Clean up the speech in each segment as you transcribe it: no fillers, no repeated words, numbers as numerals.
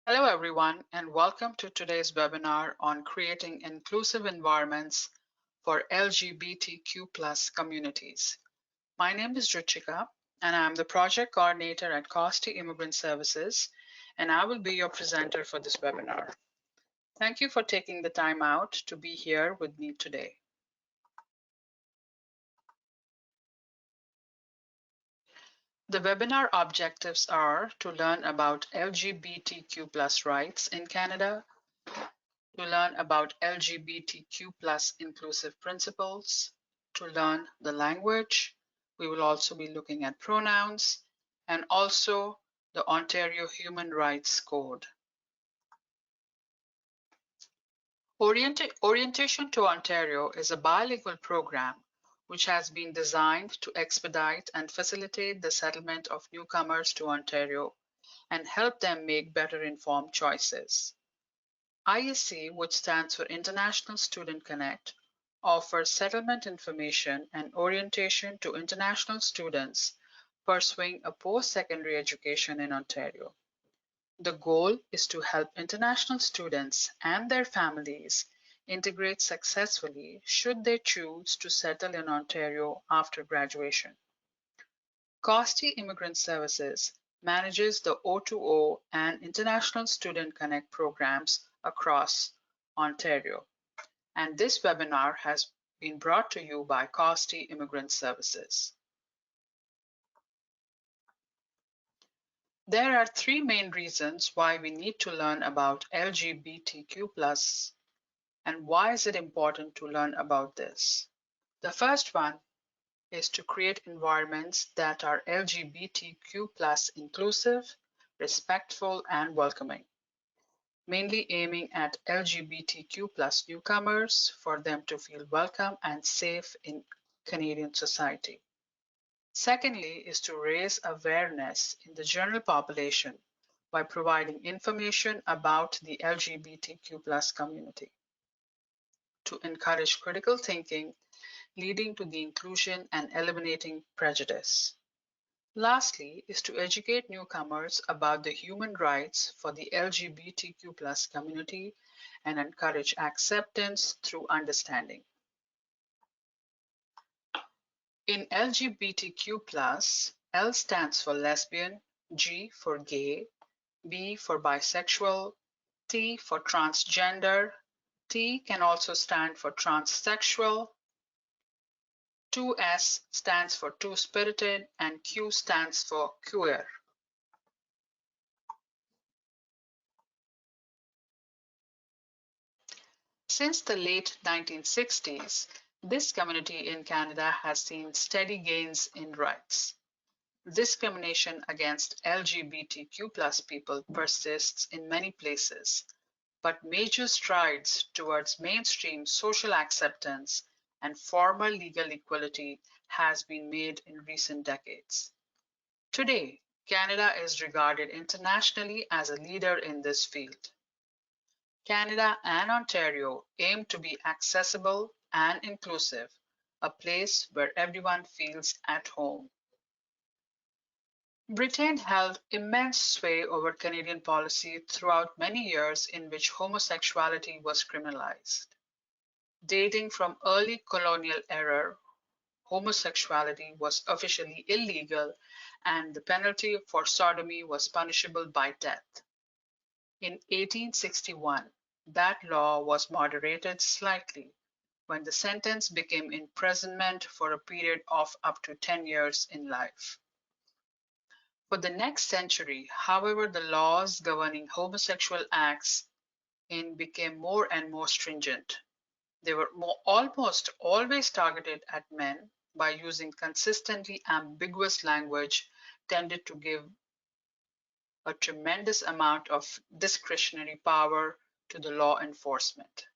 Hello, everyone, and welcome to today's webinar on creating inclusive environments for LGBTQ communities. My name is Ruchika, and I'm the project coordinator at Costi Immigrant Services, and I will be your presenter for this webinar. Thank you for taking the time out to be here with me today. The webinar objectives are to learn about LGBTQ rights in Canada, to learn about LGBTQ inclusive principles, to learn the language. We will also be looking at pronouns and also the Ontario Human Rights Code. Orientation to Ontario is a bilingual program which has been designed to expedite and facilitate the settlement of newcomers to Ontario and help them make better informed choices. ISC, which stands for International Student Connect, offers settlement information and orientation to international students pursuing a post-secondary education in Ontario. The goal is to help international students and their families integrate successfully should they choose to settle in Ontario after graduation. Costi Immigrant Services manages the O2O and International Student Connect programs across Ontario, and this webinar has been brought to you by Costi Immigrant Services. There are three main reasons why we need to learn about LGBTQ+, and why is it important to learn about this. The first one is to create environments that are LGBTQ+ inclusive, respectful, and welcoming, mainly aiming at LGBTQ+ newcomers for them to feel welcome and safe in Canadian society. Secondly is to raise awareness in the general population by providing information about the LGBTQ+ community. To encourage critical thinking, leading to the inclusion and eliminating prejudice. Lastly is to educate newcomers about the human rights for the LGBTQ community and encourage acceptance through understanding. In LGBTQ+, L stands for lesbian, G for gay, B for bisexual, T for transgender, T can also stand for transsexual, 2S stands for two-spirited, and Q stands for queer. Since the late 1960s, this community in Canada has seen steady gains in rights. Discrimination against LGBTQ people persists in many places, but major strides towards mainstream social acceptance and formal legal equality has been made in recent decades. Today, Canada is regarded internationally as a leader in this field. Canada and Ontario aim to be accessible and inclusive, a place where everyone feels at home. Britain held immense sway over Canadian policy throughout many years in which homosexuality was criminalized. Dating from early colonial era, homosexuality was officially illegal and the penalty for sodomy was punishable by death. In 1861, that law was moderated slightly when the sentence became imprisonment for a period of up to 10 years in life. For the next century, however, the laws governing homosexual acts became more and more stringent. They were almost always targeted at men by using consistently ambiguous language tended to give a tremendous amount of discretionary power to the law enforcement.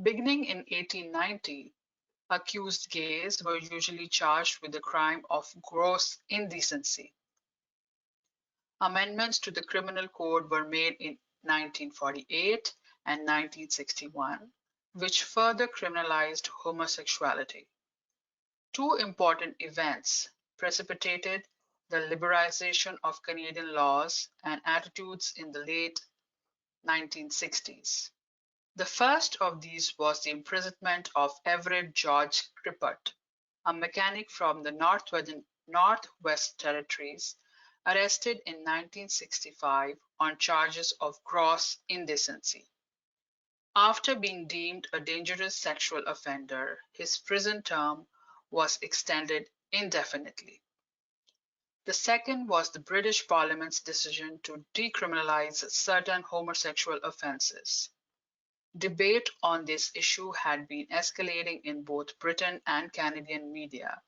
Beginning in 1890, accused gays were usually charged with the crime of gross indecency. Amendments to the criminal code were made in 1948 and 1961, which further criminalized homosexuality. Two important events precipitated the liberalization of Canadian laws, and attitudes in the late 1960s. The first of these was the imprisonment of Everett George Crippert, a mechanic from the Northwest Territories, arrested in 1965 on charges of gross indecency. After being deemed a dangerous sexual offender, his prison term was extended indefinitely. The second was the British Parliament's decision to decriminalize certain homosexual offences. Debate on this issue had been escalating in both Britain and Canadian media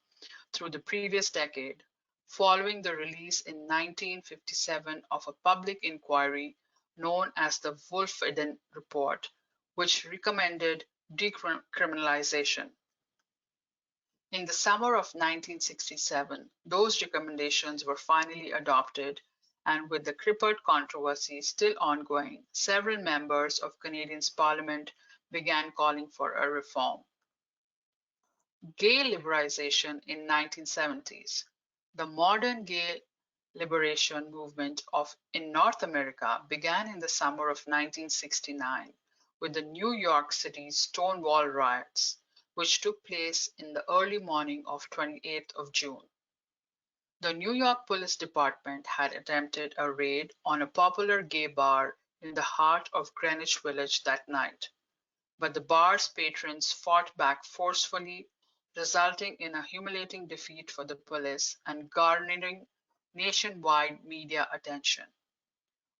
through the previous decade, following the release in 1957 of a public inquiry known as the Wolf-Eden Report, which recommended decriminalization. In the summer of 1967, those recommendations were finally adopted, and with the Crippert controversy still ongoing, several members of Canadians Parliament began calling for a reform. Gay liberalization in 1970s. The modern gay liberation movement in North America began in the summer of 1969 with the New York City Stonewall riots, which took place in the early morning of 28th of June. The New York Police Department had attempted a raid on a popular gay bar in the heart of Greenwich Village that night, but the bar's patrons fought back forcefully, resulting in a humiliating defeat for the police and garnering nationwide media attention.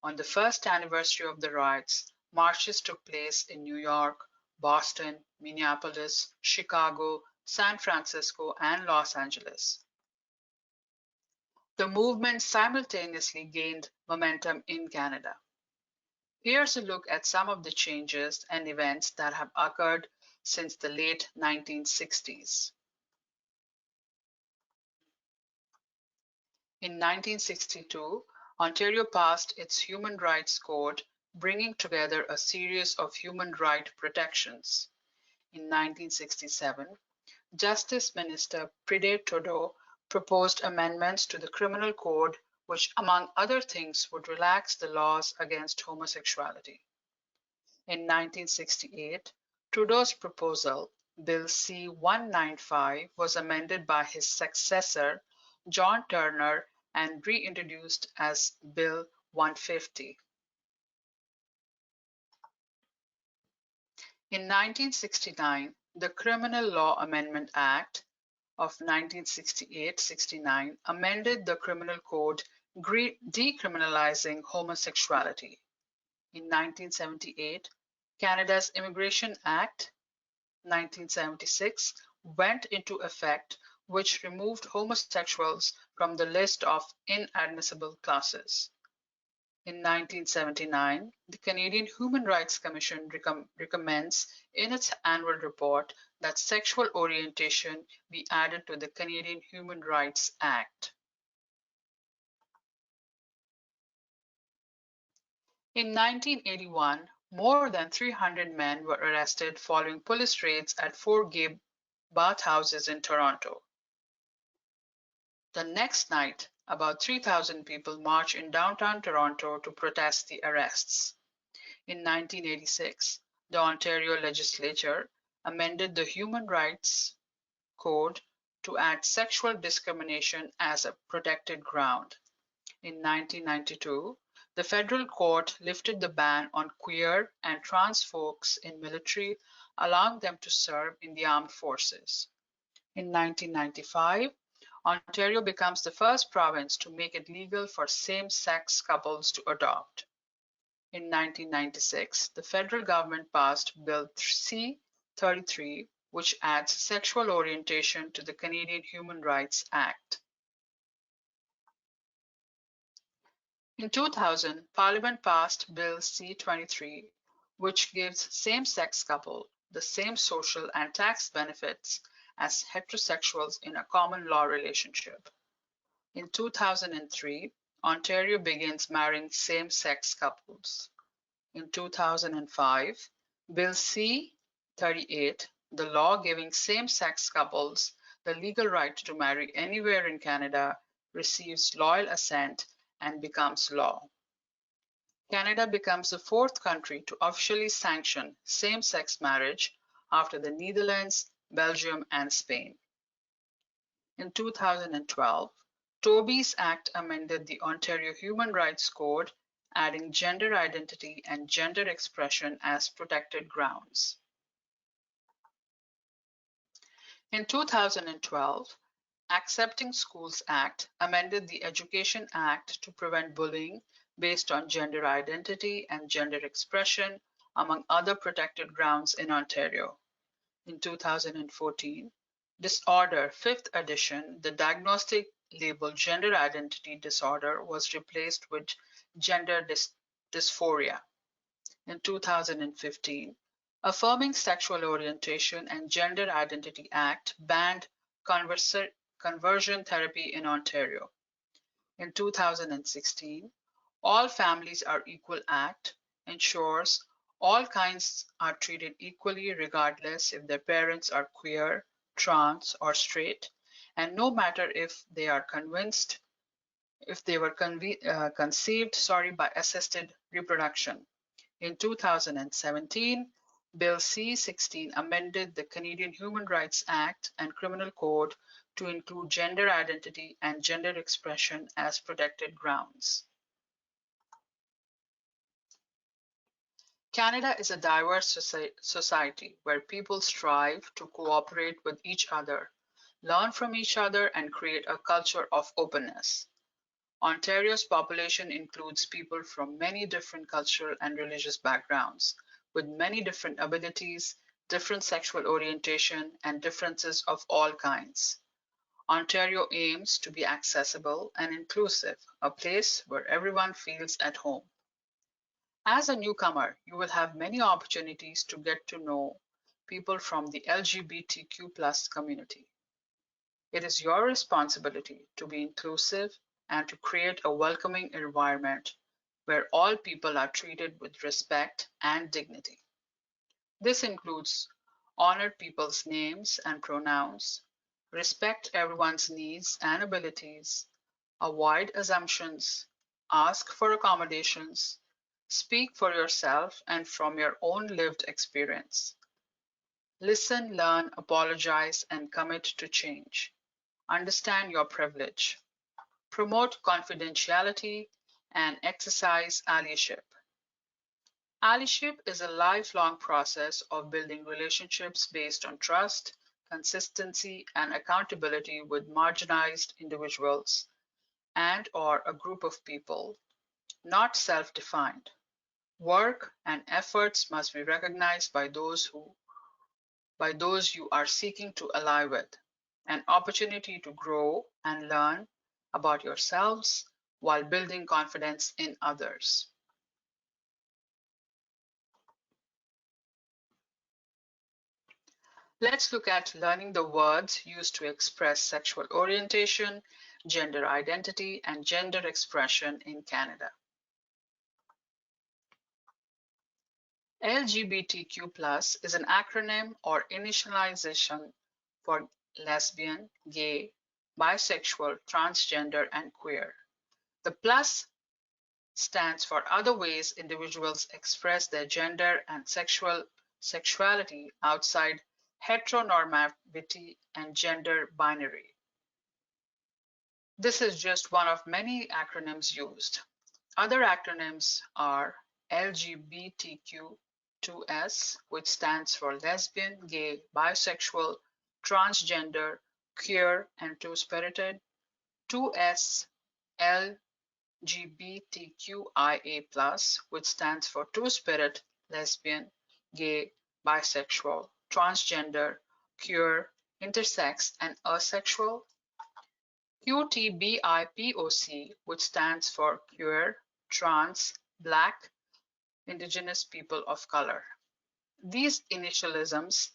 On the first anniversary of the riots, marches took place in New York, Boston, Minneapolis, Chicago, San Francisco, and Los Angeles. The movement simultaneously gained momentum in Canada. Here's a look at some of the changes and events that have occurred since the late 1960s. In 1962, Ontario passed its Human Rights Code, bringing together a series of human right protections. In 1967, Justice Minister Pride Trudeau proposed amendments to the Criminal Code which, among other things, would relax the laws against homosexuality. In 1968, Trudeau's proposal, Bill C-195, was amended by his successor, John Turner, and reintroduced as Bill 150. In 1969, the Criminal Law Amendment Act of 1968-69 amended the Criminal Code decriminalizing homosexuality. In 1978, Canada's Immigration Act 1976 went into effect, which removed homosexuals from the list of inadmissible classes. In 1979, the Canadian Human Rights Commission recommends in its annual report that sexual orientation be added to the Canadian Human Rights Act. In 1981, more than 300 men were arrested following police raids at 4 gay bathhouses in Toronto. The next night, about 3,000 people marched in downtown Toronto to protest the arrests. In 1986, the Ontario legislature amended the Human Rights Code to add sexual discrimination as a protected ground. In 1992, the federal court lifted the ban on queer and trans folks in military, allowing them to serve in the armed forces. In 1995, Ontario becomes the first province to make it legal for same-sex couples to adopt. In 1996, the federal government passed Bill C-33, which adds sexual orientation to the Canadian Human Rights Act. In 2000, Parliament passed Bill C-23, which gives same-sex couples the same social and tax benefits as heterosexuals in a common law relationship. In 2003, Ontario begins marrying same-sex couples. In 2005, Bill C-38, the law giving same-sex couples the legal right to marry anywhere in Canada, receives loyal assent, and becomes law. Canada becomes the fourth country to officially sanction same-sex marriage after the Netherlands, Belgium, and Spain. In 2012, Tobey's Act amended the Ontario Human Rights Code, adding gender identity and gender expression as protected grounds. In 2012, Accepting Schools Act amended the Education Act to prevent bullying based on gender identity and gender expression, among other protected grounds in Ontario. In 2014, Disorder 5th edition, the diagnostic label gender identity disorder was replaced with gender dysphoria. In 2015, Affirming Sexual Orientation and Gender Identity Act banned conversion therapy in Ontario. In 2016, All Families Are Equal Act ensures all kinds are treated equally regardless if their parents are queer, trans, or straight, and no matter if they are conceived by assisted reproduction. In 2017, Bill C-16 amended the Canadian Human Rights Act and Criminal Code to include gender identity and gender expression as protected grounds. Canada is a diverse society where people strive to cooperate with each other, learn from each other, and create a culture of openness. Ontario's population includes people from many different cultural and religious backgrounds, with many different abilities, different sexual orientation, and differences of all kinds. Ontario aims to be accessible and inclusive, a place where everyone feels at home. As a newcomer, you will have many opportunities to get to know people from the LGBTQ community. It is your responsibility to be inclusive and to create a welcoming environment where all people are treated with respect and dignity. This includes honor people's names and pronouns, respect everyone's needs and abilities, avoid assumptions, ask for accommodations, speak for yourself and from your own lived experience. Listen, learn, apologize, and commit to change. Understand your privilege. Promote confidentiality and exercise allyship. Allyship is a lifelong process of building relationships based on trust, consistency, and accountability with marginalized individuals and/or a group of people, not self-defined. Work and efforts must be recognized by those you are seeking to ally with, an opportunity to grow and learn about yourselves while building confidence in others. Let's look at learning the words used to express sexual orientation, gender identity, and gender expression in Canada. LGBTQ+ is an acronym or initialization for lesbian, gay, bisexual, transgender, and queer. The plus stands for other ways individuals express their gender and sexuality outside heteronormativity and gender binary. This is just one of many acronyms used. Other acronyms are LGBTQ2S, which stands for lesbian, gay, bisexual, transgender, queer, and two-spirited. 2S LGBTQIA+, which stands for two-spirit, lesbian, gay, bisexual, transgender, queer, intersex, and asexual. QTBIPOC, which stands for queer, trans, Black, Indigenous people of color. These initialisms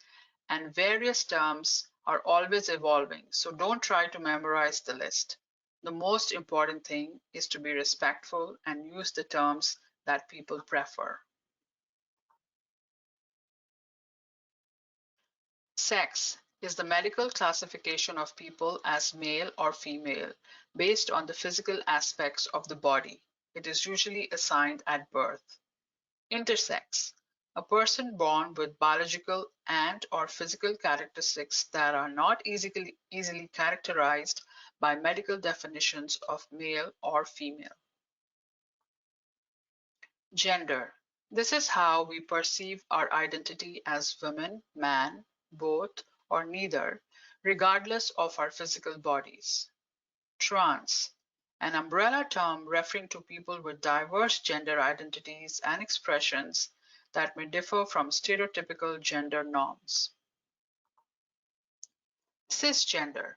and various terms are always evolving, so don't try to memorize the list. The most important thing is to be respectful and use the terms that people prefer. Sex is the medical classification of people as male or female based on the physical aspects of the body. It is usually assigned at birth. Intersex, a person born with biological and/or physical characteristics that are not easily characterized by medical definitions of male or female. Gender. This is how we perceive our identity as women, man, both, or neither, regardless of our physical bodies. Trans, an umbrella term referring to people with diverse gender identities and expressions that may differ from stereotypical gender norms. Cisgender,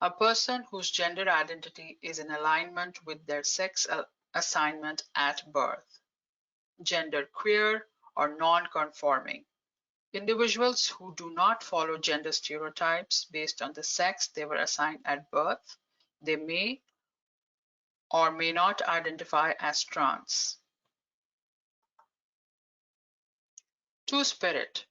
a person whose gender identity is in alignment with their sex assignment at birth. Genderqueer or non-conforming, individuals who do not follow gender stereotypes based on the sex they were assigned at birth. They may or may not identify as trans. Two-spirit,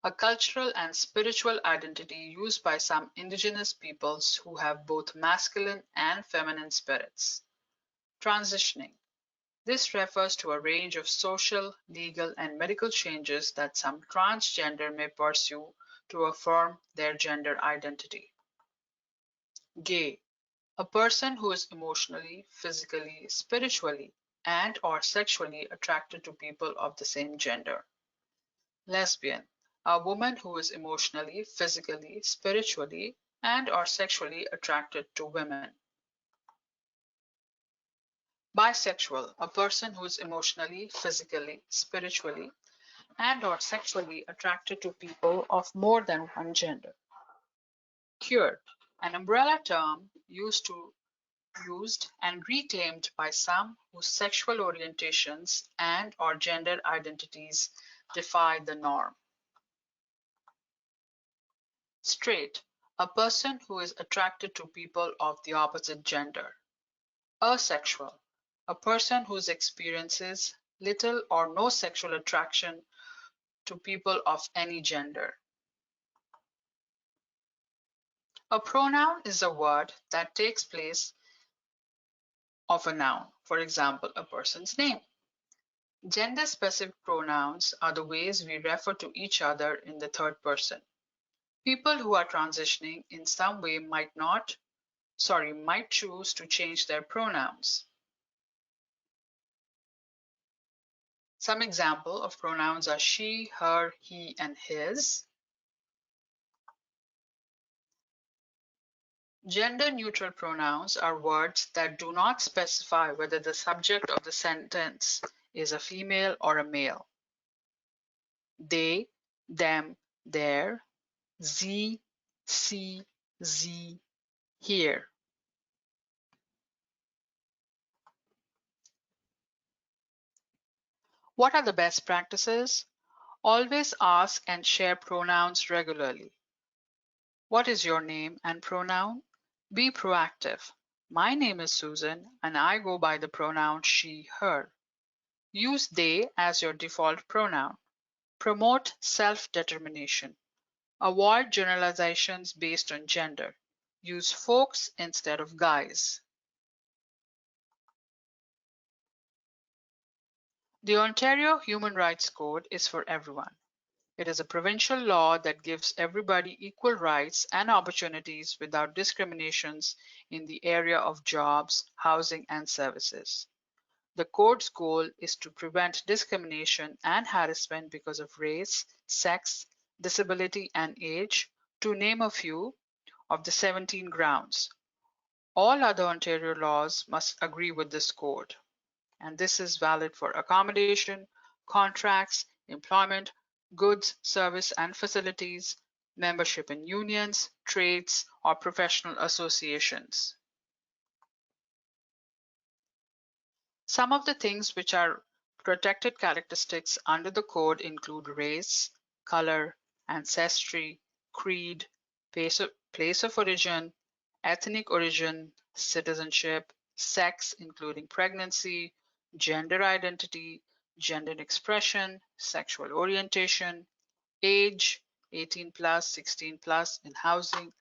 a cultural and spiritual identity used by some indigenous peoples who have both masculine and feminine spirits. Transitioning. This refers to a range of social, legal, and medical changes that some transgender may pursue to affirm their gender identity. Gay, a person who is emotionally, physically, spiritually, and/or sexually attracted to people of the same gender. Lesbian, a woman who is emotionally, physically, spiritually, and/or sexually attracted to women. Bisexual, a person who is emotionally, physically, spiritually, and/or sexually attracted to people of more than one gender. Queer, an umbrella term used and reclaimed by some whose sexual orientations and/or gender identities defy the norm. Straight, a person who is attracted to people of the opposite gender. Asexual, a person who experiences little or no sexual attraction to people of any gender. A pronoun is a word that takes place of a noun, for example, a person's name. Gender-specific pronouns are the ways we refer to each other in the third person. People who are transitioning in some way might choose to change their pronouns. Some examples of pronouns are she, her, he, and his. Gender-neutral pronouns are words that do not specify whether the subject of the sentence is a female or a male. They, them, their, sie, sie, sie, here. What are the best practices? Always ask and share pronouns regularly. What is your name and pronoun? Be proactive. My name is Susan and I go by the pronoun she, her. Use they as your default pronoun. Promote self-determination. Avoid generalizations based on gender. Use folks instead of guys. The Ontario Human Rights Code is for everyone. It is a provincial law that gives everybody equal rights and opportunities without discriminations in the area of jobs, housing, and services. The code's goal is to prevent discrimination and harassment because of race, sex, disability, and age, to name a few of the 17 grounds. All other Ontario laws must agree with this code, and this is valid for accommodation, contracts, employment, goods, service, and facilities, membership in unions, trades, or professional associations. Some of the things which are protected characteristics under the code include race, color, ancestry, creed, place of origin, ethnic origin, citizenship, sex, including pregnancy, gender identity, gender expression, sexual orientation, age, 18 plus, 16 plus in housing,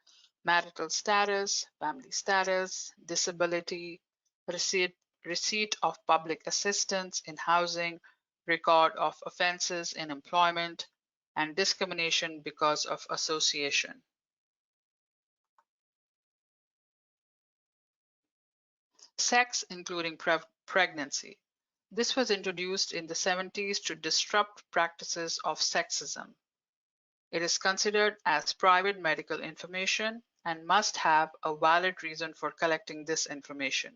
marital status, family status, disability, receipt, receipt of public assistance in housing, record of offenses in employment, and discrimination because of association. Sex, including pregnancy. This was introduced in the 70s to disrupt practices of sexism. It is considered as private medical information and must have a valid reason for collecting this information.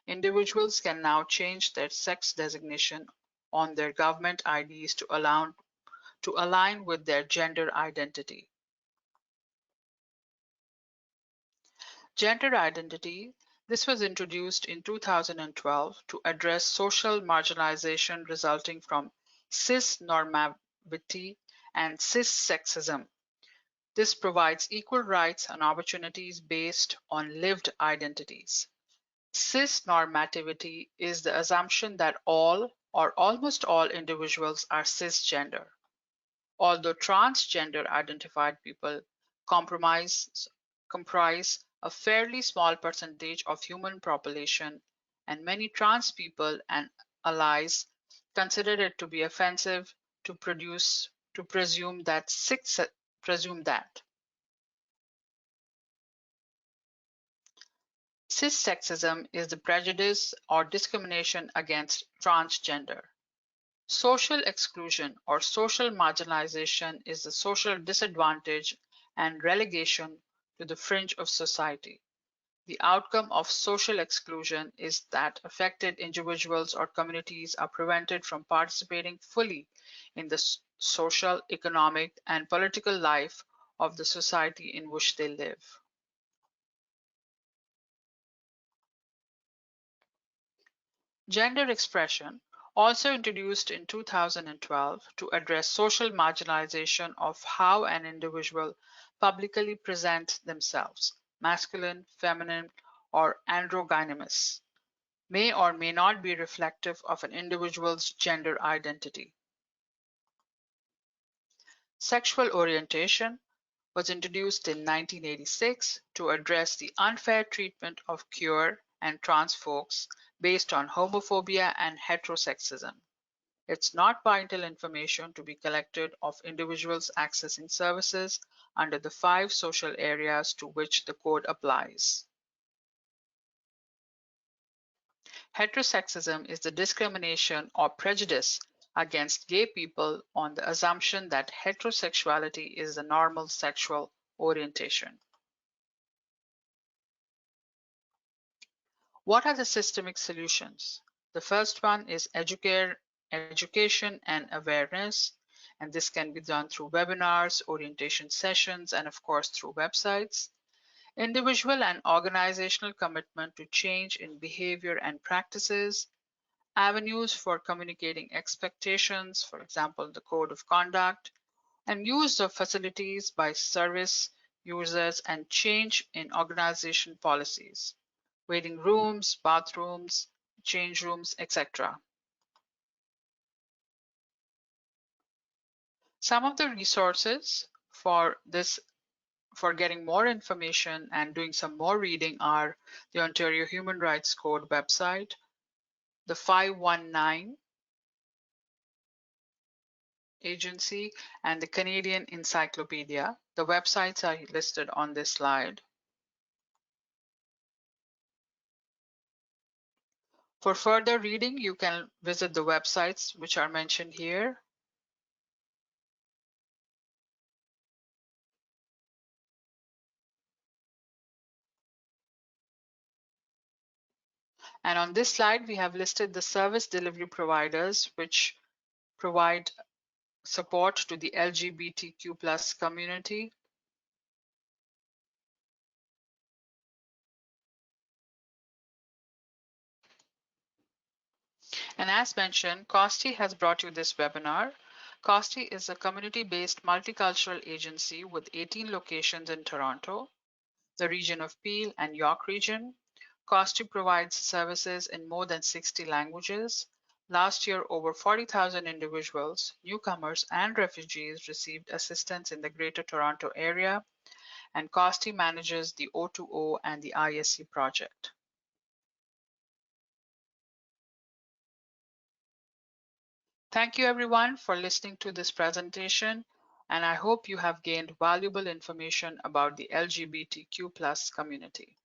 Individuals can now change their sex designation on their government IDs to align with their gender identity. Gender identity. This was introduced in 2012 to address social marginalization resulting from cis-normativity and cis-sexism. This provides equal rights and opportunities based on lived identities. Cis-normativity is the assumption that all or almost all individuals are cisgender. Although transgender identified people comprise a fairly small percentage of human population, and many trans people and allies consider it to be offensive to presume that Cissexism is the prejudice or discrimination against transgender. Social exclusion or social marginalization is the social disadvantage and relegation to the fringe of society. The outcome of social exclusion is that affected individuals or communities are prevented from participating fully in the social, economic, and political life of the society in which they live. Gender expression, also introduced in 2012 to address social marginalization of how an individual publicly presents themselves, masculine, feminine, or androgynous, may or may not be reflective of an individual's gender identity. Sexual orientation was introduced in 1986 to address the unfair treatment of queer and trans folks based on homophobia and heterosexism. It's not vital information to be collected of individuals accessing services under the 5 social areas to which the code applies. Heterosexism is the discrimination or prejudice against gay people on the assumption that heterosexuality is the normal sexual orientation. What are the systemic solutions? The first one is education and awareness, and this can be done through webinars, orientation sessions, and of course through websites. Individual and organizational commitment to change in behavior and practices, avenues for communicating expectations, for example, the code of conduct, and use of facilities by service users and change in organization policies, waiting rooms, bathrooms, change rooms, etc. Some of the resources for getting more information and doing some more reading are the Ontario Human Rights Code website, the 519 Agency, and the Canadian Encyclopedia. The websites are listed on this slide. For further reading, you can visit the websites which are mentioned here. And on this slide, we have listed the service delivery providers which provide support to the LGBTQ plus community. And as mentioned, COSTI has brought you this webinar. COSTI is a community-based multicultural agency with 18 locations in Toronto, the region of Peel and York region. COSTI provides services in more than 60 languages. Last year, over 40,000 individuals, newcomers, and refugees received assistance in the Greater Toronto Area, and Costi manages the O2O and the ISC project. Thank you everyone for listening to this presentation, and I hope you have gained valuable information about the LGBTQ+ community.